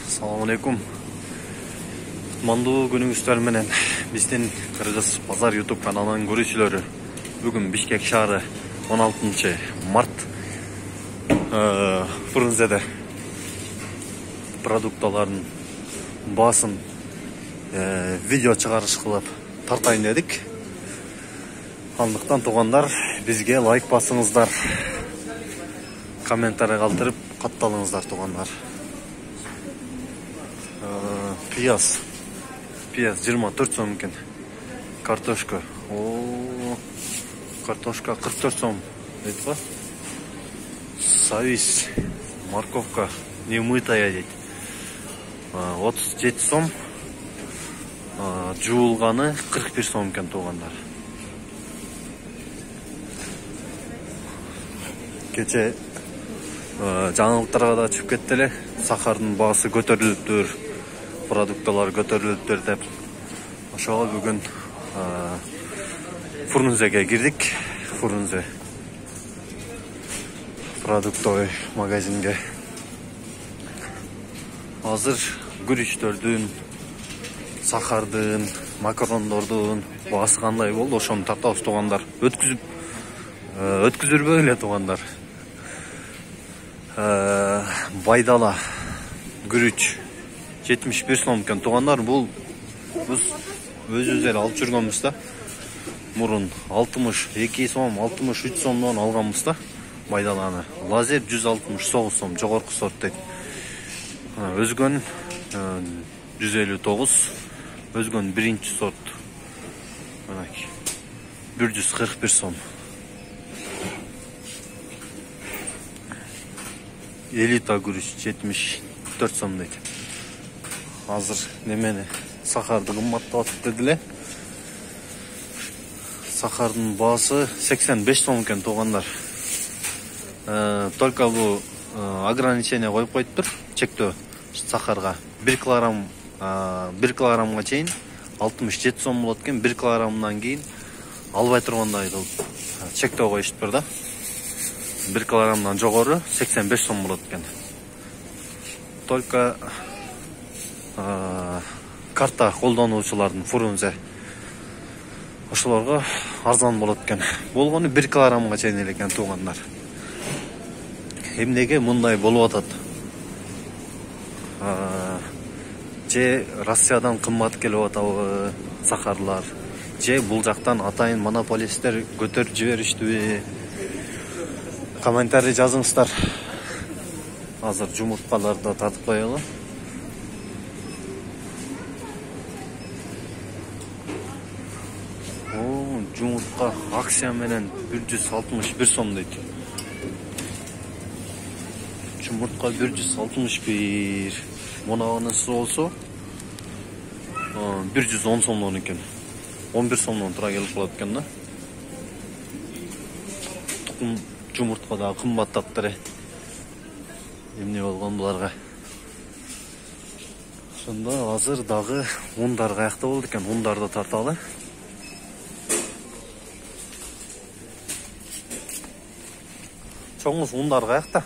Assalamu alaikum. Kutmandуу күнүңүздөр менен биздин Кыргыз Базар YouTube каналынын көрүүчүлөрү. Бүгүн Бишкек шаары 16 март Фрунзеде продукталардын баасын видео чыгарыш кылып тартайын дедик. Андыктан туугандар, бизге лайк басыңыздар, комментарий калтырып катталыңыздар туугандар. Пияз 24 сом екен. Картошка. Картошка 44 сом. Дейді ба? Савис. Морковка немытая дейді. 37 сом. Жуылғаны 41 сом екен туғандар. Кече жаңылықтарға да чүп кеттеле. Сахардың бағасы көтеріліптір. Продукталар көтеріліптір деп. Ошоға бүгін Фрунзеге кирдик. Фрунзе продуктовый магазинге. Азыр күрүчтөрдүн, сахардын, макарондордун баасы кандай болду, ошону тартабыз туугандар. Өткүзүрбөй эле туугандар. Байдала күрүч 71 сом екен туугандар. Бул біз өзүбүз эле алып жүргөнбүз да. Мурун 62 сом, 63 сомдон алганбыз да байдаланы. Лазер 169 сом, жогорку сорт дейт. Өзгөн 159, өзгөн биринчи сорт 141 сом. Элита күрүч 74 сом дейт. Азыр немени сахарды кымбаттап дедиле. Сахардын баасы 85 сом екен туугандар. Только бу ограничение коюп коюптур, чектөө сахарга. 1 килограммга чейин 67 сом болот экен, 1 килограммдан кийин албай тургандай чектөө коюштур да. 1 килограммдан жогору 85 сом болот экен. Только карта колдонуучулардын Фрунзе ошолорго арзан болот экен. Болгону 1 килограммга чейин эле экен туугандар. Эмнеге мындай болуп атат? Же Россиядан кымбат келип атабы сахарлар? Же бул жактан атайын монополисттер көтөрүп жибериштиби? Комментарий жазыңыздар. Азыр жумурткаларды татып коелу. Жумуртка акция менен 161 сом дейт. Жумуртка 161. Мунагынысы болсо 110 сомдон экен. 11 сомдон тура келип калат экен да. Жумуртка да кымбаттаптыр. Эмне болгон буларга? Ошондо азыр дагы ундар каякта болду экен. Ундарды тарталы. Çoğunuz unlar kayakta?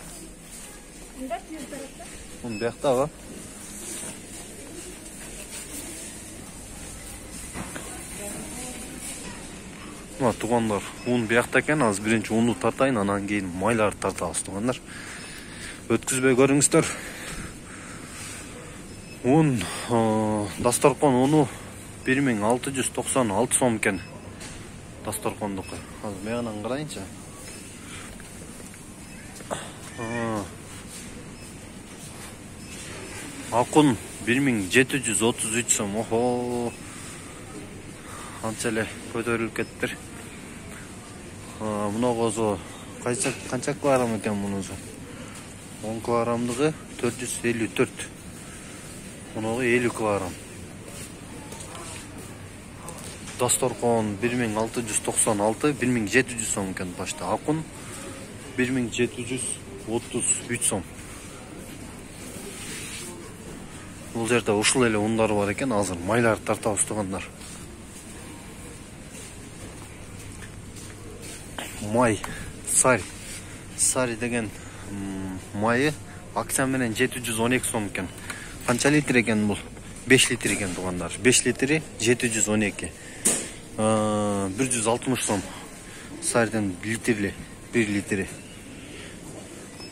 Unlar tüyü tarafta. Un beyakta var. Tuğanlar, un beyakta eken az birinci unu tartayın, anan keyin mayları tartabız tuğanlar. Ötküzbey görüңүздөр. Un, dastorkon unu 1696 сом кен. Dastorkondukı. Az meğanan qarayınca. Акун 1733 сом. Охо. Анчале көтөрүлүп кеттир. Муногозу канча килограмм экен мунусу? 10 килограммдыгы 454. Муногу 50 килограмм. Dastorkon 1696, 1700 сом экен башта. Акун 1733 сом. Бул жерде ушул эле ундар бар экен, азыр майлар тартабыз туугандар. Май, сари деген майы акция менен 712 сом экен. Канча литр экен бул? 5 литр экен туугандар. 5 литри 712. 160 сом. Сардан литрли 1 литри.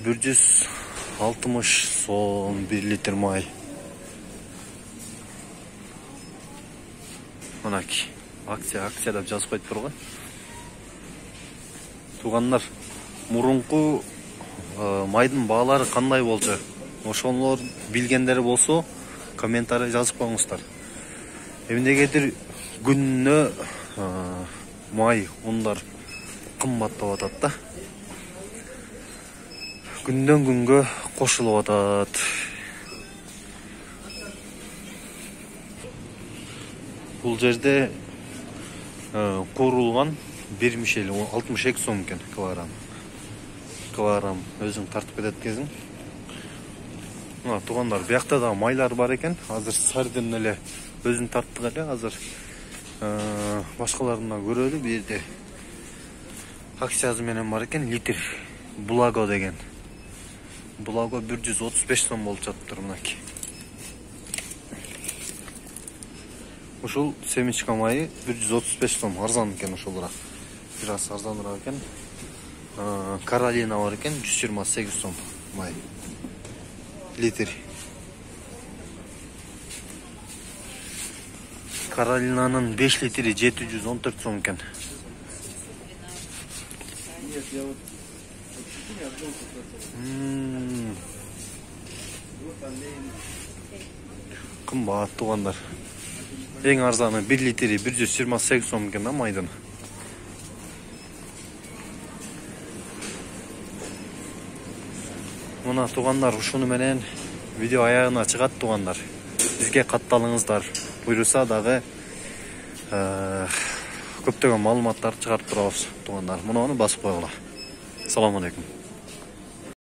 160 сом 1 литр май. Мынаки акция деп жазып коюп турган. Туугандар, мурунку майдын баалары кандай болчу? Ошолор билгендер болсо, комментарий жазып коюңуздар. Эмнегедир күнүнө май ундар кымбаттап атат да. Күндөн күнгө кошулуп атат. Бул жерде курулган bir мишел 62 сом экен килограмм өзүң тартып кетет кезиң. Мына туугандар, биякта да майлар бар экен. Азыр сардын эле өзүн тарттык эле. Азыр башкаларынан көрөлү. Бу жерде акциясы менен бар экен. Литр Благо деген. Благо 135 сом болуп жатыптыр мынакей. Ушул семечка майы 135 сом, арзан экен ушулураак. Бир аз арзаныраак экен. Каролина бар экен, 128 сом май. Литр. Каролинанын 5 литри 714 сом экен. Кымбат туугандар. Эң арзаны 1 литри 128 сом экен да майдын. Мына туугандар, ушуну менен видео аягына чыгат туугандар. Бизге катталыңыздар. Буйруса дагы көптөгөн маалыматтарды чыгарып турабыз туугандар. Муну басып койгула. Салам алейкум.